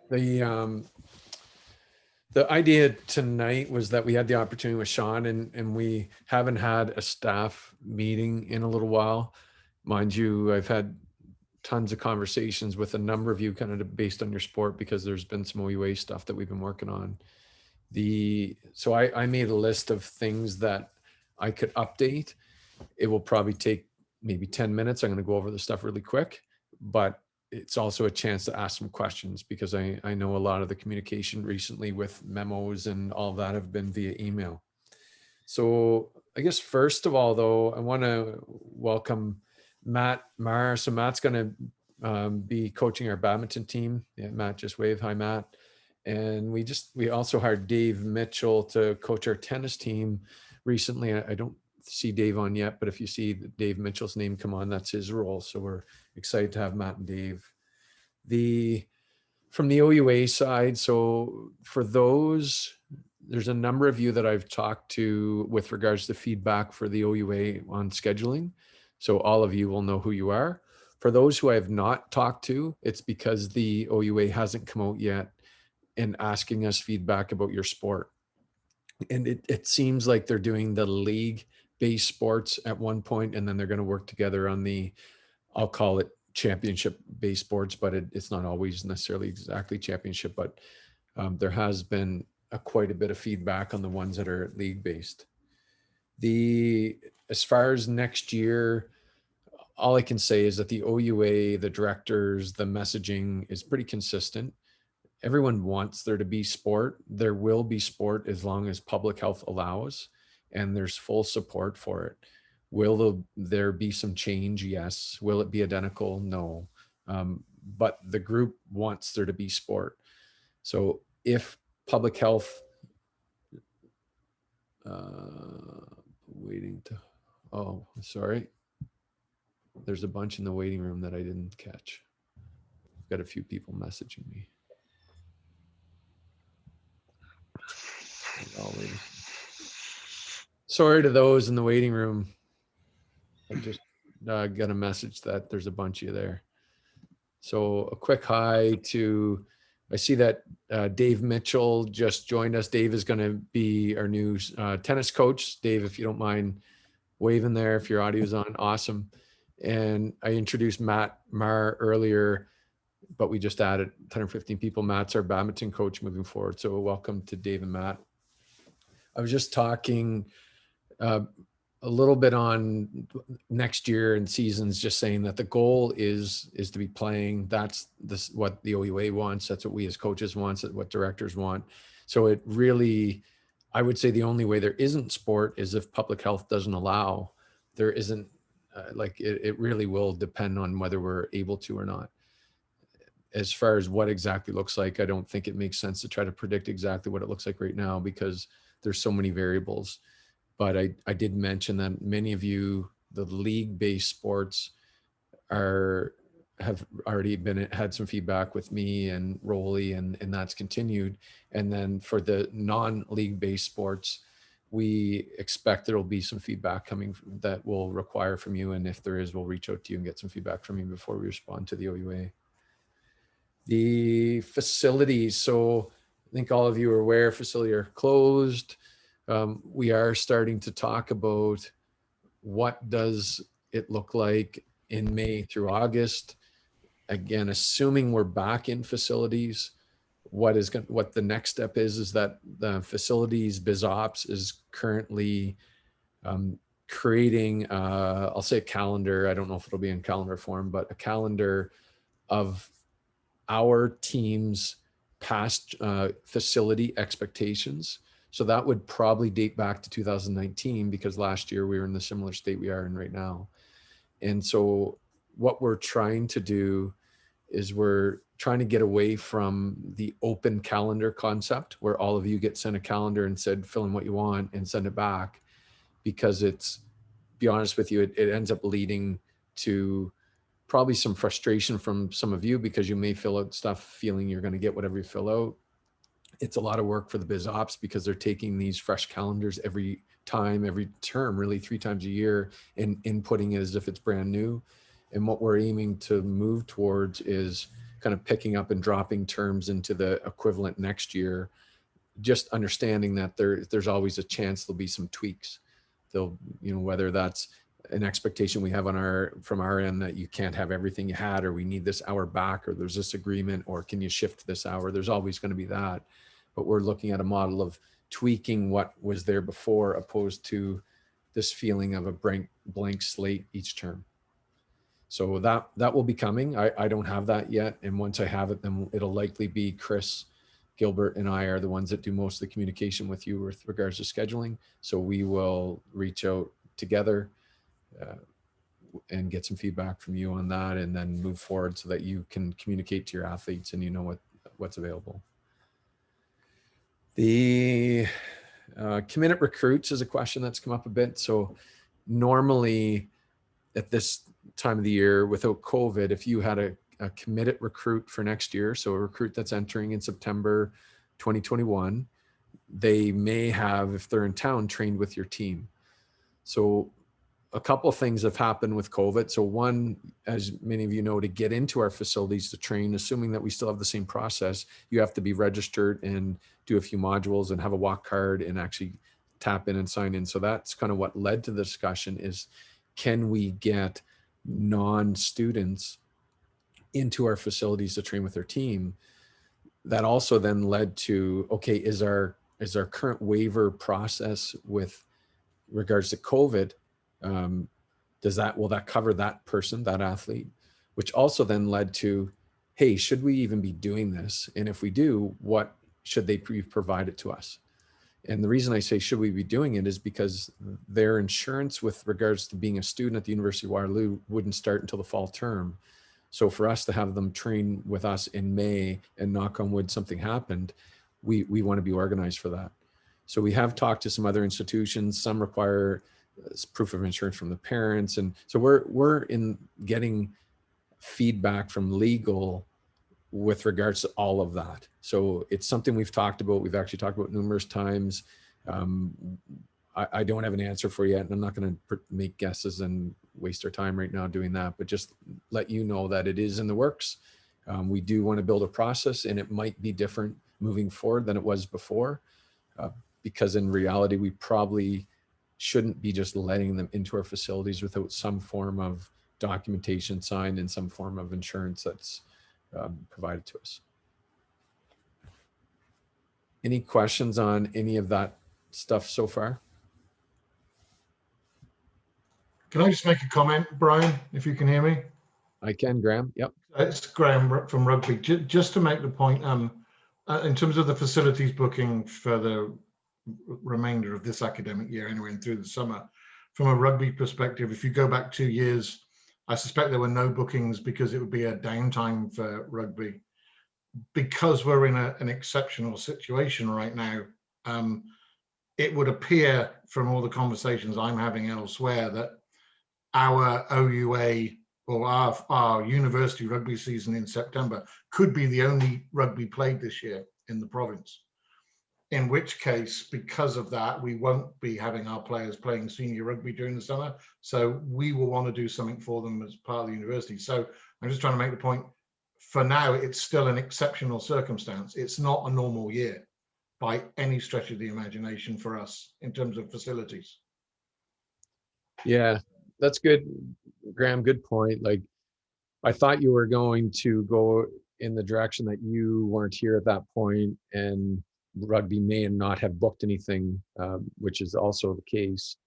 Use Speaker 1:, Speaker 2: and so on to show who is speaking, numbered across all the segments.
Speaker 1: The the idea tonight was that we had the opportunity with Sean, and we haven't had a staff meeting in a little while. Mind you, I've had tons of conversations with a number of you kind of based on your sport because there's been some OUA stuff that we've been working on. So I made a list of things that I could update. It will probably take maybe 10 minutes. I'm going to go over the stuff really quick, but it's also a chance to ask some questions because I know a lot of the communication recently with memos and all of that have been via email. So I guess first of all, though, I want to welcome Matt Maher. So Matt's going to be coaching our badminton team. Yeah, Matt just wave. Hi, Matt. And we also hired Dave Mitchell to coach our tennis team recently. I don't see Dave on yet, but if you see Dave Mitchell's name come on, that's his role. So we're excited to have Matt and Dave. From the OUA side, so for those, there's a number of you that I've talked to with regards to feedback for the OUA on scheduling. So all of you will know who you are. For those who I have not talked to, it's because the OUA hasn't come out yet and asking us feedback about your sport. And it seems like they're doing the league-based sports at one point, and then they're going to work together on the, I'll call it championship-based sports, but it's not always necessarily exactly championship. But there has been quite a bit of feedback on the ones that are league-based. As far as next year, all I can say is that the OUA, the directors, the messaging is pretty consistent. Everyone wants there to be sport. There will be sport as long as public health allows, and there's full support for it. Will there be some change? Yes. Will it be identical? No. But the group wants there to be sport. So if public health, sorry. There's a bunch in the waiting room that I didn't catch. I've got a few people messaging me. Sorry to those in the waiting room. I just got a message that there's a bunch of you there. So a quick hi to, I see that Dave Mitchell just joined us. Dave is going to be our new tennis coach. Dave, if you don't mind waving there, if your audio's on, awesome. And I introduced Matt Maher earlier, but we just added 115 people. Matt's our badminton coach moving forward. So welcome to Dave and Matt. I was just talking a little bit on next year and seasons, just saying that the goal is to be playing. That's what the OUA wants. That's what we as coaches want. That's what directors want. So it really, I would say the only way there isn't sport is if public health doesn't allow. There isn't it really will depend on whether we're able to or not. As far as what exactly looks like, I don't think it makes sense to try to predict exactly what it looks like right now because there's so many variables. But I did mention that many of you, the league-based sports, have already had some feedback with me and Rolly, and that's continued. And then for the non-league-based sports, we expect there will be some feedback coming that we'll require from you. And if there is, we'll reach out to you and get some feedback from you before we respond to the OUA. The facilities. So I think all of you are aware facilities are closed. We are starting to talk about what does it look like in May through August. Again, assuming we're back in facilities, what the next step is that the facilities biz ops is currently creating, I'll say a calendar. I don't know if it'll be in calendar form, but a calendar of our team's past facility expectations. So that would probably date back to 2019 because last year we were in the similar state we are in right now. And so what we're trying to do is we're trying to get away from the open calendar concept where all of you get sent a calendar and said, fill in what you want and send it back, because be honest with you, it ends up leading to probably some frustration from some of you because you may fill out stuff feeling you're going to get whatever you fill out. It's a lot of work for the biz ops because they're taking these fresh calendars every term, really 3 times a year, and inputting it as if it's brand new. And what we're aiming to move towards is kind of picking up and dropping terms into the equivalent next year, just understanding that there's always a chance there'll be some tweaks. They'll, you know, whether that's an expectation we have from our end that you can't have everything you had, or we need this hour back, or there's this agreement, or can you shift this hour? There's always going to be that. But we're looking at a model of tweaking what was there before, opposed to this feeling of a blank slate each term. So that will be coming. I don't have that yet. And once I have it, then it'll likely be Chris Gilbert and I are the ones that do most of the communication with you with regards to scheduling. So we will reach out together and get some feedback from you on that, and then move forward so that you can communicate to your athletes and you know what's available. The committed recruits is a question that's come up a bit. So normally at this time of the year, without COVID, if you had a committed recruit for next year, so a recruit that's entering in September 2021, they may have, if they're in town, trained with your team. So a couple of things have happened with COVID. So one, as many of you know, to get into our facilities to train, assuming that we still have the same process, you have to be registered and do a few modules and have a walk card and actually tap in and sign in. So that's kind of what led to the discussion is, can we get non-students into our facilities to train with their team? That also then led to, okay, is our current waiver process with regards to COVID, will that cover that person, that athlete? Which also then led to, hey, should we even be doing this? And if we do, what should they provide it to us? And the reason I say should we be doing it is because their insurance with regards to being a student at the University of Waterloo wouldn't start until the fall term. So for us to have them train with us in May, and knock on wood, something happened, we want to be organized for that. So we have talked to some other institutions. Some require proof of insurance from the parents. And so we're in getting feedback from legal with regards to all of that. So it's something we've talked about. We've actually talked about numerous times. I don't have an answer for you yet, and I'm not going to make guesses and waste our time right now doing that, but just let you know that it is in the works. We do want to build a process, and it might be different moving forward than it was before, because in reality, we probably shouldn't be just letting them into our facilities without some form of documentation signed and some form of insurance that's provided to us. Any questions on any of that stuff so far?
Speaker 2: Can I just make a comment, Brian, if you can hear me?
Speaker 1: I can, Graham. Yep.
Speaker 2: It's Graham from Rugby. Just to make the point, in terms of the facilities booking for the remainder of this academic year anyway and through the summer, from a rugby perspective, if you go back 2 years, I suspect there were no bookings because it would be a downtime for rugby. Because we're in an exceptional situation right now, it would appear from all the conversations I'm having elsewhere that our OUA or our university rugby season in September could be the only rugby played this year in the province. In which case, because of that, we won't be having our players playing senior rugby during the summer. So we will want to do something for them as part of the university. So I'm just trying to make the point, for now, it's still an exceptional circumstance. It's not a normal year by any stretch of the imagination for us in terms of facilities.
Speaker 1: Yeah, that's good, Graham. Good point. Like, I thought you were going to go in the direction that you weren't here at that point, and rugby may not have booked anything, which is also the case.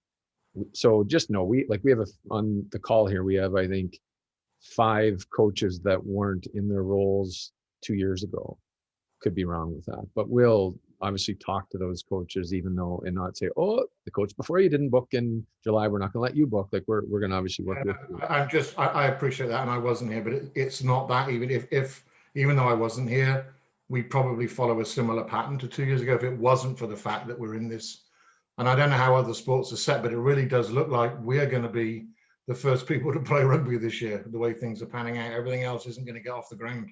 Speaker 1: So just know, we have on the call here, we have, I think, 5 coaches that weren't in their roles 2 years ago. Could be wrong with that, but we'll obviously talk to those coaches, even though, and not say, oh, the coach before you didn't book in July, we're not going to let you book. Like, we're going to obviously work with you.
Speaker 2: I appreciate that, and I wasn't here, but it's not that. Even though I wasn't here, we probably follow a similar pattern to 2 years ago if it wasn't for the fact that we're in this. And I don't know how other sports are set, but it really does look like we're going to be the first people to play rugby this year, the way things are panning out. Everything else isn't going to get off the ground.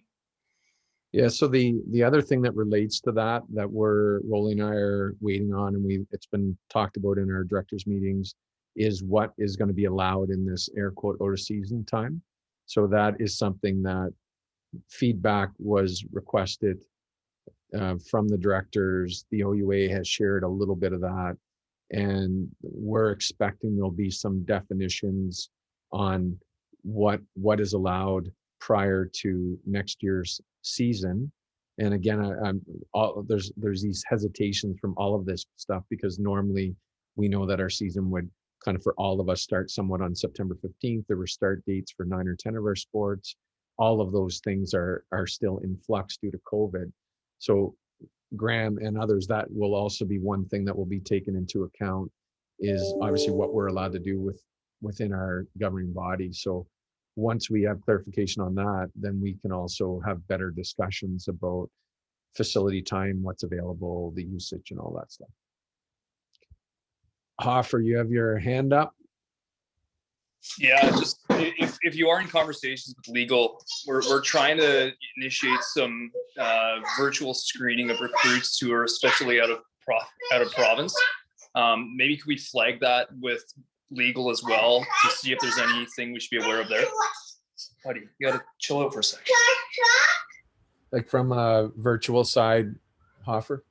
Speaker 1: Yeah, so the other thing that relates to that we're, Rolly and I are waiting on, and it's been talked about in our directors meetings, is what is going to be allowed in this air quote out of season time. So that is something that feedback was requested from the directors. The OUA has shared a little bit of that, and we're expecting there'll be some definitions on what is allowed prior to next year's season. And again, there's these hesitations from all of this stuff, because normally we know that our season would kind of, for all of us, start somewhat on September 15th. There were start dates for 9 or 10 of our sports. All of those things are still in flux due to COVID. So Graham and others, that will also be one thing that will be taken into account, is obviously what we're allowed to do within our governing body. So once we have clarification on that, then we can also have better discussions about facility time, what's available, the usage, and all that stuff. Hoffer, you have your hand up.
Speaker 3: Yeah, just if you are in conversations with legal, we're trying to initiate some virtual screening of recruits who are especially out of province. Maybe could we flag that with legal as well to see if there's anything we should be aware of there? Buddy, you gotta chill out for a second.
Speaker 1: Like from a virtual side, Hoffer?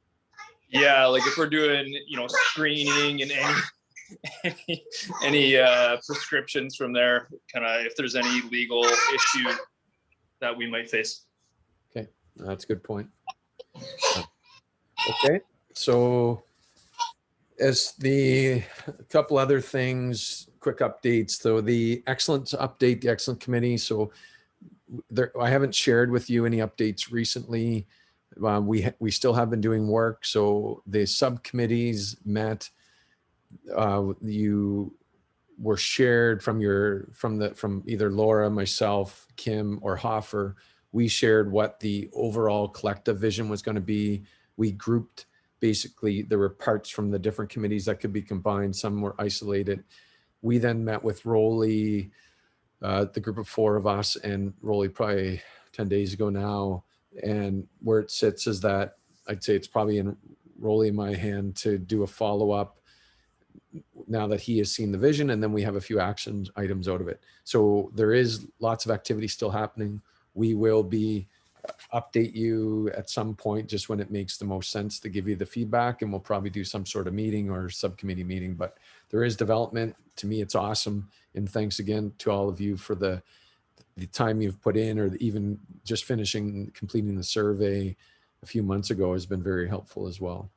Speaker 3: Yeah, like if we're doing, screening and any prescriptions from there, kind of if there's any legal issue that we might face.
Speaker 1: Okay, that's a good point. Okay, so as a couple other things, quick updates. So the excellence update, the excellent committee. So there, I haven't shared with you any updates recently. We still have been doing work. So the subcommittees met. You were shared from either Laura, myself, Kim, or Hoffer. We shared what the overall collective vision was going to be. We grouped, basically there were parts from the different committees that could be combined. Some were isolated. We then met with Rolly, the group of 4 of us, and Rolly probably 10 days ago now. And where it sits is that I'd say it's probably in Rolly in my hand to do a follow-up now that he has seen the vision, and then we have a few action items out of it. So there is lots of activity still happening. We will be update you at some point, just when it makes the most sense to give you the feedback, and we'll probably do some sort of meeting or subcommittee meeting. But there is development. To me, it's awesome. And thanks again to all of you for the time you've put in, or even just completing the survey a few months ago has been very helpful as well.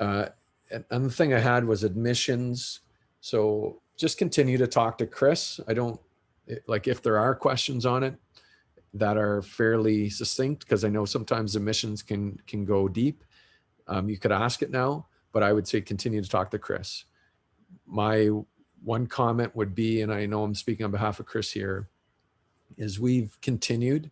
Speaker 1: Another thing I had was admissions. So just continue to talk to Chris. If there are questions on it that are fairly succinct, because I know sometimes admissions can go deep. You could ask it now, but I would say continue to talk to Chris. My one comment would be, and I know I'm speaking on behalf of Chris here, is we've continued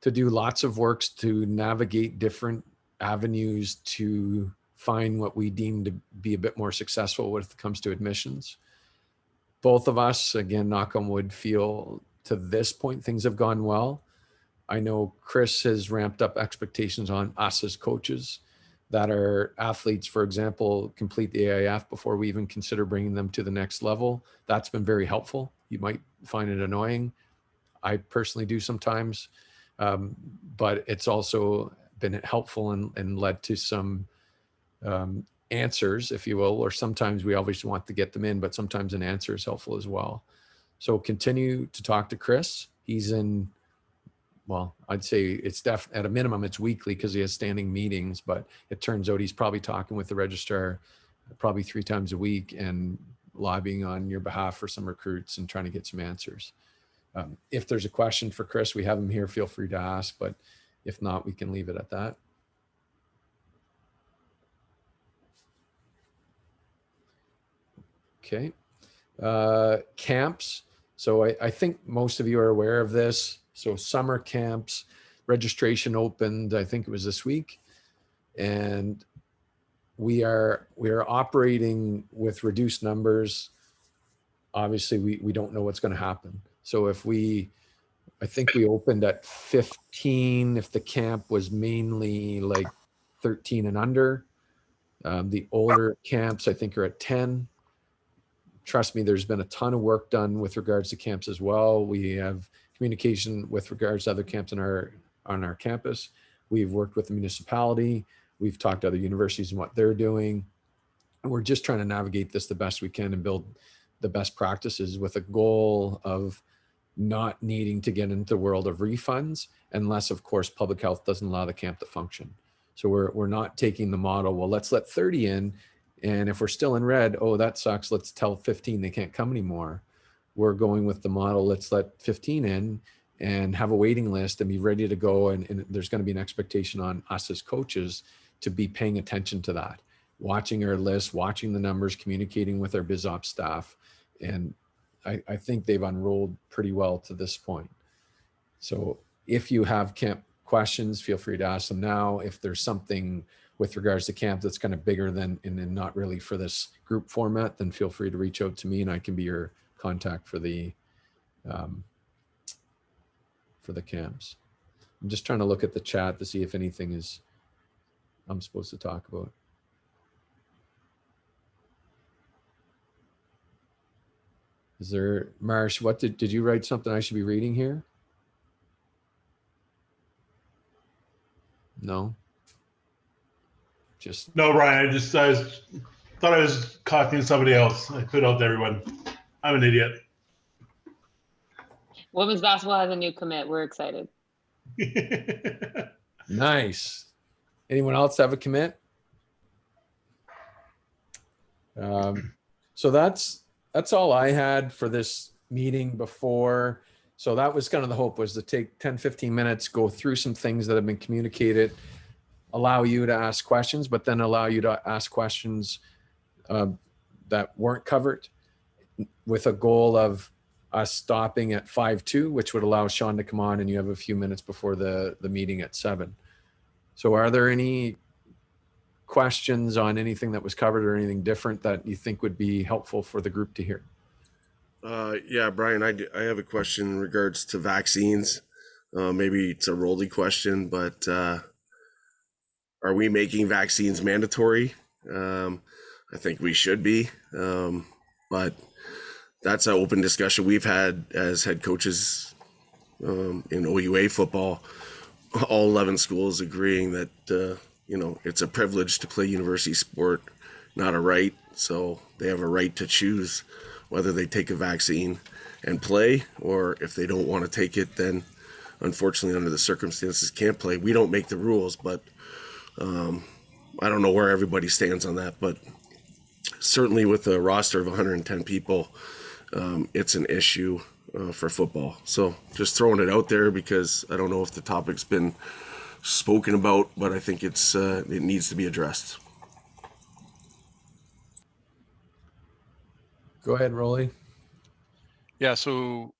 Speaker 1: to do lots of works to navigate different avenues to find what we deem to be a bit more successful when it comes to admissions. Both of us, again, knock on wood, feel to this point things have gone well. I know Chris has ramped up expectations on us as coaches, that our athletes, for example, complete the AIF before we even consider bringing them to the next level. That's been very helpful. You might find it annoying. I personally do sometimes, but it's also been helpful and led to some answers, if you will, or sometimes we always want to get them in, but sometimes an answer is helpful as well. So continue to talk to Chris. He's in, well, I'd say it's at a minimum, it's weekly because he has standing meetings, but it turns out he's probably talking with the registrar probably 3 times a week and lobbying on your behalf for some recruits and trying to get some answers. If there's a question for Chris, we have him here, feel free to ask, but if not, we can leave it at that. Okay. Camps. So I think most of you are aware of this. So summer camps, registration opened, I think it was this week. And we are operating with reduced numbers. Obviously, we don't know what's going to happen. So I think we opened at 15, if the camp was mainly like 13 and under. The older camps, I think, are at 10. Trust me, there's been a ton of work done with regards to camps as well. We have communication with regards to other camps on our campus. We've worked with the municipality. We've talked to other universities and what they're doing. And we're just trying to navigate this the best we can and build the best practices with a goal of not needing to get into the world of refunds unless, of course, public health doesn't allow the camp to function. So we're not taking the model, well, let's let 30 in. And if we're still in red, oh, that sucks. Let's tell 15 they can't come anymore. We're going with the model, let's let 15 in and have a waiting list and be ready to go. And there's going to be an expectation on us as coaches to be paying attention to that, watching our list, watching the numbers, communicating with our biz ops staff. And I think they've unrolled pretty well to this point. So if you have camp questions, feel free to ask them now. If there's something with regards to camp that's kind of bigger than and then not really for this group format, then feel free to reach out to me and I can be your contact for the camps. I'm just trying to look at the chat to see if anything is I'm supposed to talk about. Is there, Marsh, what did you write something I should be reading here? No. Just
Speaker 4: No, Brian, I thought I was copying somebody else. I put out to everyone. I'm an idiot.
Speaker 5: Women's basketball has a new commit. We're excited.
Speaker 1: nice. Anyone else have a commit? So that's all I had for this meeting before. So that was kind of the hope, was to take 10, 15 minutes, go through some things that have been communicated, allow you to ask questions, but then allow you to ask questions that weren't covered, with a goal of us stopping at 5:02, which would allow Sean to come on and you have a few minutes before the meeting at 7. So are there any questions on anything that was covered or anything different that you think would be helpful for the group to hear?
Speaker 6: Yeah, Brian, I have a question in regards to vaccines. Maybe it's a Rolly question, but are we making vaccines mandatory? I think we should be, but that's an open discussion we've had as head coaches in OUA football. All 11 schools agreeing that it's a privilege to play university sport, not a right. So they have a right to choose whether they take a vaccine and play, or if they don't want to take it, then unfortunately under the circumstances can't play. We don't make the rules, but I don't know where everybody stands on that. But certainly with a roster of 110 people, it's an issue for football. So just throwing it out there, because I don't know if the topic's been spoken about, but I think it needs to be addressed.
Speaker 1: Go ahead, Rolly.
Speaker 7: Yeah, so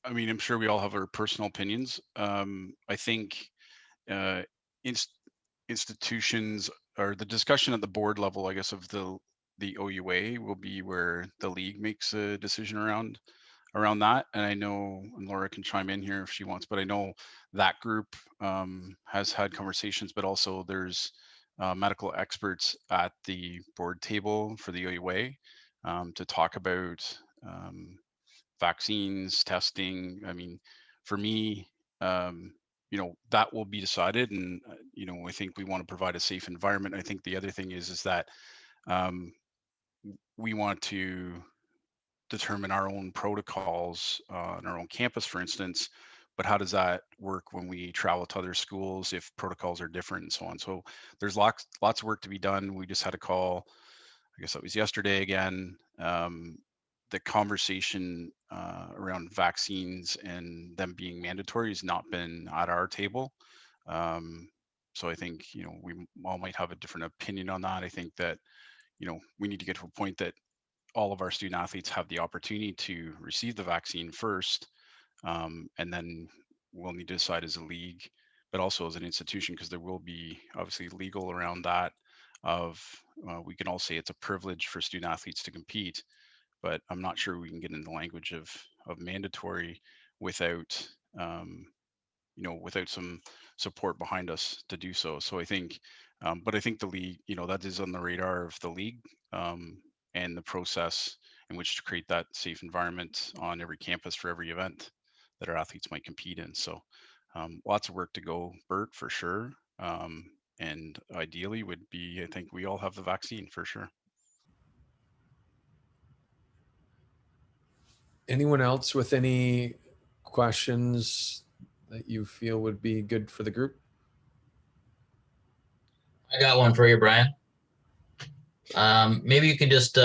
Speaker 7: I mean, I'm sure we all have our personal opinions. I think institutions, or the discussion at the board level, I guess, of the OUA will be where the league makes a decision around that. And I know, and Laura can chime in here if she wants, but I know that group has had conversations, but also there's medical experts at the board table for the OUA to talk about vaccines, testing. I mean, for me, that will be decided. And, I think we want to provide a safe environment. I think the other thing is that we want to determine our own protocols on our own campus, for instance, but how does that work when we travel to other schools if protocols are different and so on? So there's lots of work to be done. We just had a call, I guess that was yesterday again. The conversation around vaccines and them being mandatory has not been at our table. So I think, we all might have a different opinion on that. I think that, we need to get to a point that all of our student athletes have the opportunity to receive the vaccine first. And then we'll need to decide as a league, but also as an institution, because there will be obviously legal around that of, we can all say it's a privilege for student athletes to compete, but I'm not sure we can get into the language of mandatory without, without some support behind us to do so. So I think, but I think the league, that is on the radar of the league, and the process in which to create that safe environment on every campus for every event. that our athletes might compete in. So lots of work to go, Bert, for sure. And ideally would be, I think we all have the vaccine for sure.
Speaker 1: Anyone else with any questions that you feel would be good for the group?
Speaker 8: I got one for you, Brian. Maybe you can just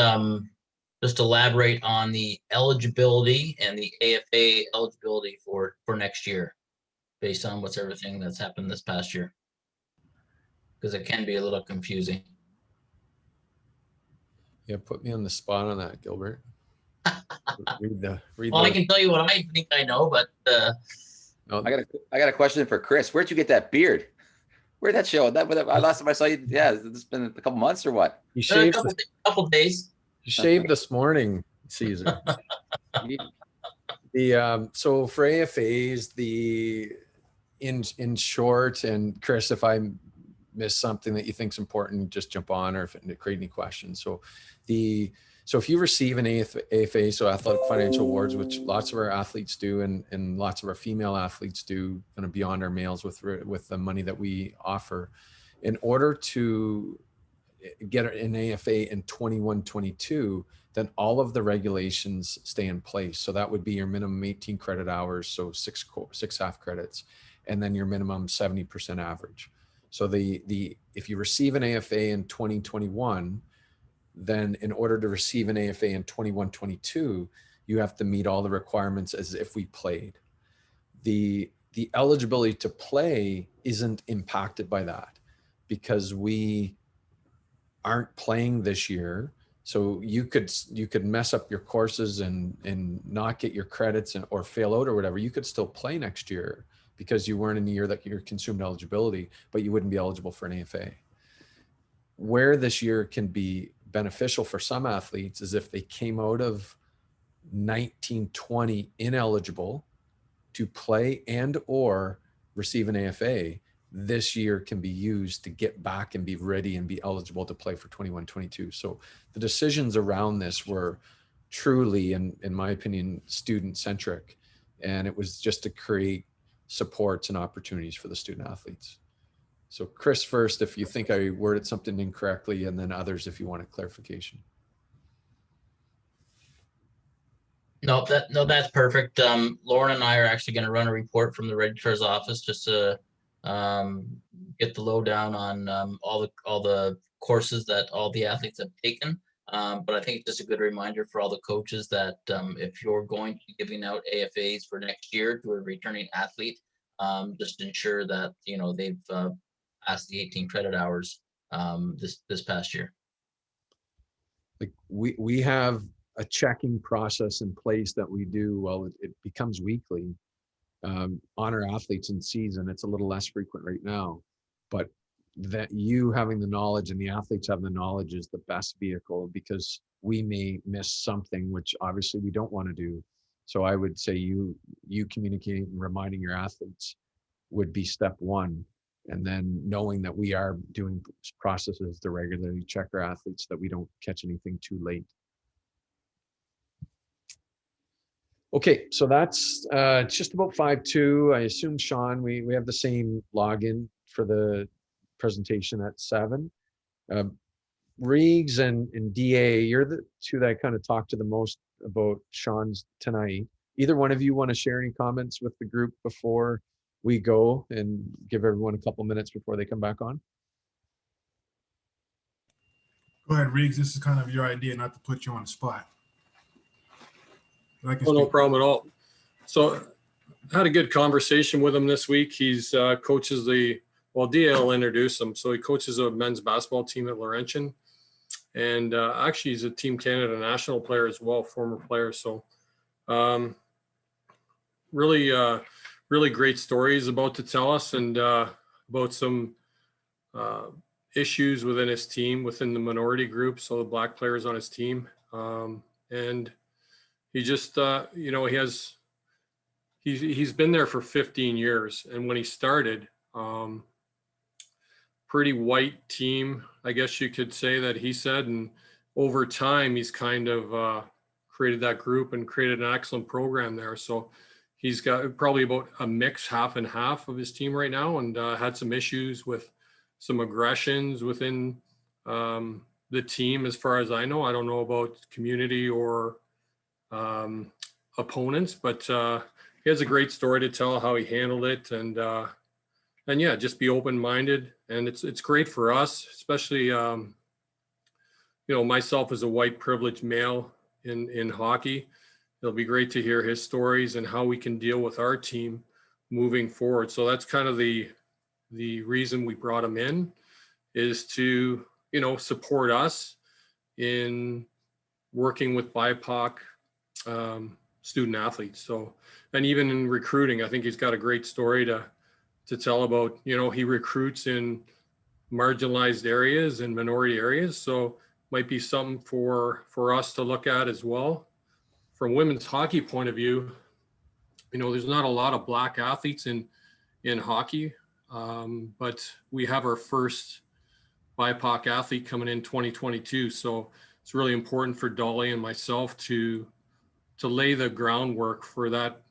Speaker 8: elaborate on the eligibility and the AFA eligibility for next year, based on what's everything that's happened this past year, because it can be a little confusing.
Speaker 1: Yeah, put me on the spot on that, Gilbert. Read
Speaker 8: Well, I
Speaker 1: the,
Speaker 8: can tell you what I think I know, but
Speaker 1: no,
Speaker 9: I got a question for Chris. Where'd you get that beard? Where'd that show? I last time I saw you, yeah, it's been a couple months or what?
Speaker 1: you
Speaker 8: a
Speaker 1: shaved,
Speaker 8: couple days.
Speaker 1: you shaved this morning, Caesar. The so for AFAs, in short, and Chris, if I miss something that you think is important, just jump on, or if it create any questions. So if you receive an AFA, so Athletic Financial Awards, which lots of our athletes do, and lots of our female athletes do, kind of beyond our males with the money that we offer, in order to get an AFA in 21-22, then all of the regulations stay in place. So that would be your minimum 18 credit hours, so six half credits, and then your minimum 70% average. So if you receive an AFA in 2021, then in order to receive an AFA in 21-22, you have to meet all the requirements as if we played. The eligibility to play isn't impacted by that because we aren't playing this year. So you could mess up your courses and not get your credits or fail out or whatever. You could still play next year because you weren't in the year that you consumed eligibility, but you wouldn't be eligible for an AFA. Where this year can be beneficial for some athletes is if they came out of 19-20 ineligible to play and or receive an AFA, this year can be used to get back and be ready and be eligible to play for 21-22. So the decisions around this were truly, in my opinion, student centric. And it was just to create supports and opportunities for the student athletes. So Chris first, if you think I worded something incorrectly, and then others if you want a clarification.
Speaker 8: No, that's perfect. Lauren and I are actually going to run a report from the registrar's office just to get the lowdown on all the courses that all the athletes have taken. But I think it's just a good reminder for all the coaches that if you're going to be giving out AFAs for next year to a returning athlete, just ensure that they've passed the 18 credit hours this past year.
Speaker 1: Like we have a checking process in place that we do. Well, it becomes weekly on our athletes in season. It's a little less frequent right now, but that you having the knowledge and the athletes having the knowledge is the best vehicle, because we may miss something, which obviously we don't want to do. So I would say you communicating and reminding your athletes would be step one. And then knowing that we are doing processes to regularly check our athletes, that we don't catch anything too late. Okay, so that's it's just about 5:02. I assume, Sean, we have the same login for the presentation at 7. Reegs and DA, you're the two that I kind of talked to the most about Sean's tonight. Either one of you want to share any comments with the group before we go and give everyone a couple minutes before they come back on?
Speaker 10: Go ahead, Riggs. This is kind of your idea, not to put you on the spot. I can
Speaker 11: Oh, no
Speaker 10: speak.
Speaker 11: problem at all. So I had a good conversation with him this week. He's coaches DL will introduce him. So he coaches a men's basketball team at Laurentian. And actually he's a Team Canada national player as well, former player. So really great stories about to tell us, and about some issues within his team, within the minority group. So the black players on his team. And he just, he's been there for 15 years. And when he started, pretty white team, I guess you could say that he said. And over time, he's kind of created that group and created an excellent program there. So he's got probably about a mix, half and half of his team right now, and had some issues with some aggressions within the team. As far as I know, I don't know about community or opponents, but he has a great story to tell how he handled it, and yeah, just be open-minded. And it's great for us, especially myself as a white privileged male in hockey. It'll be great to hear his stories and how we can deal with our team moving forward. So that's kind of the reason we brought him in, is to support us in working with BIPOC student athletes. So, and even in recruiting, I think he's got a great story to tell about. He recruits in marginalized areas and minority areas, so might be something for us to look at as well. From women's hockey point of view, there's not a lot of Black athletes in hockey, but we have our first BIPOC athlete coming in 2022. So it's really important for Dolly and myself to lay the groundwork for that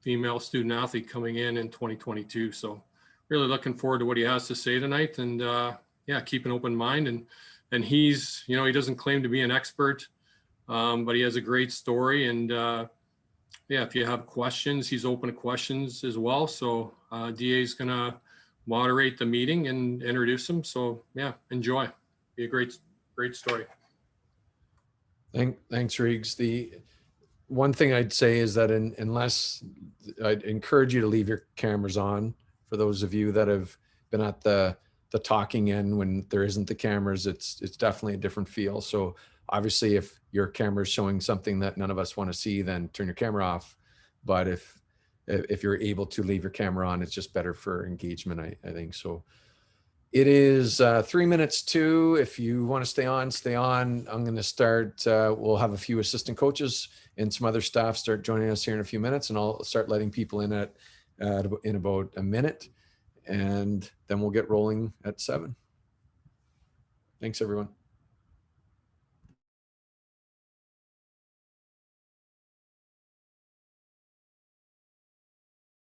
Speaker 11: female student athlete coming in 2022. So really looking forward to what he has to say tonight, and yeah, keep an open mind. And he's, he doesn't claim to be an expert, but he has a great story. And yeah, if you have questions, he's open to questions as well. So DA is going to moderate the meeting and introduce him. So yeah, enjoy. Be a great story.
Speaker 1: Thanks, Riggs. The one thing I'd say is that unless I'd encourage you to leave your cameras on, for those of you that have been at the talking end when there isn't the cameras, it's definitely a different feel. So obviously if your camera is showing something that none of us want to see, then turn your camera off. But if you're able to leave your camera on, it's just better for engagement, I think. So it is 3 minutes to, if you want to stay on, stay on. I'm going to start, we'll have a few assistant coaches and some other staff start joining us here in a few minutes, and I'll start letting people in in about a minute, and then we'll get rolling at 7. Thanks, everyone.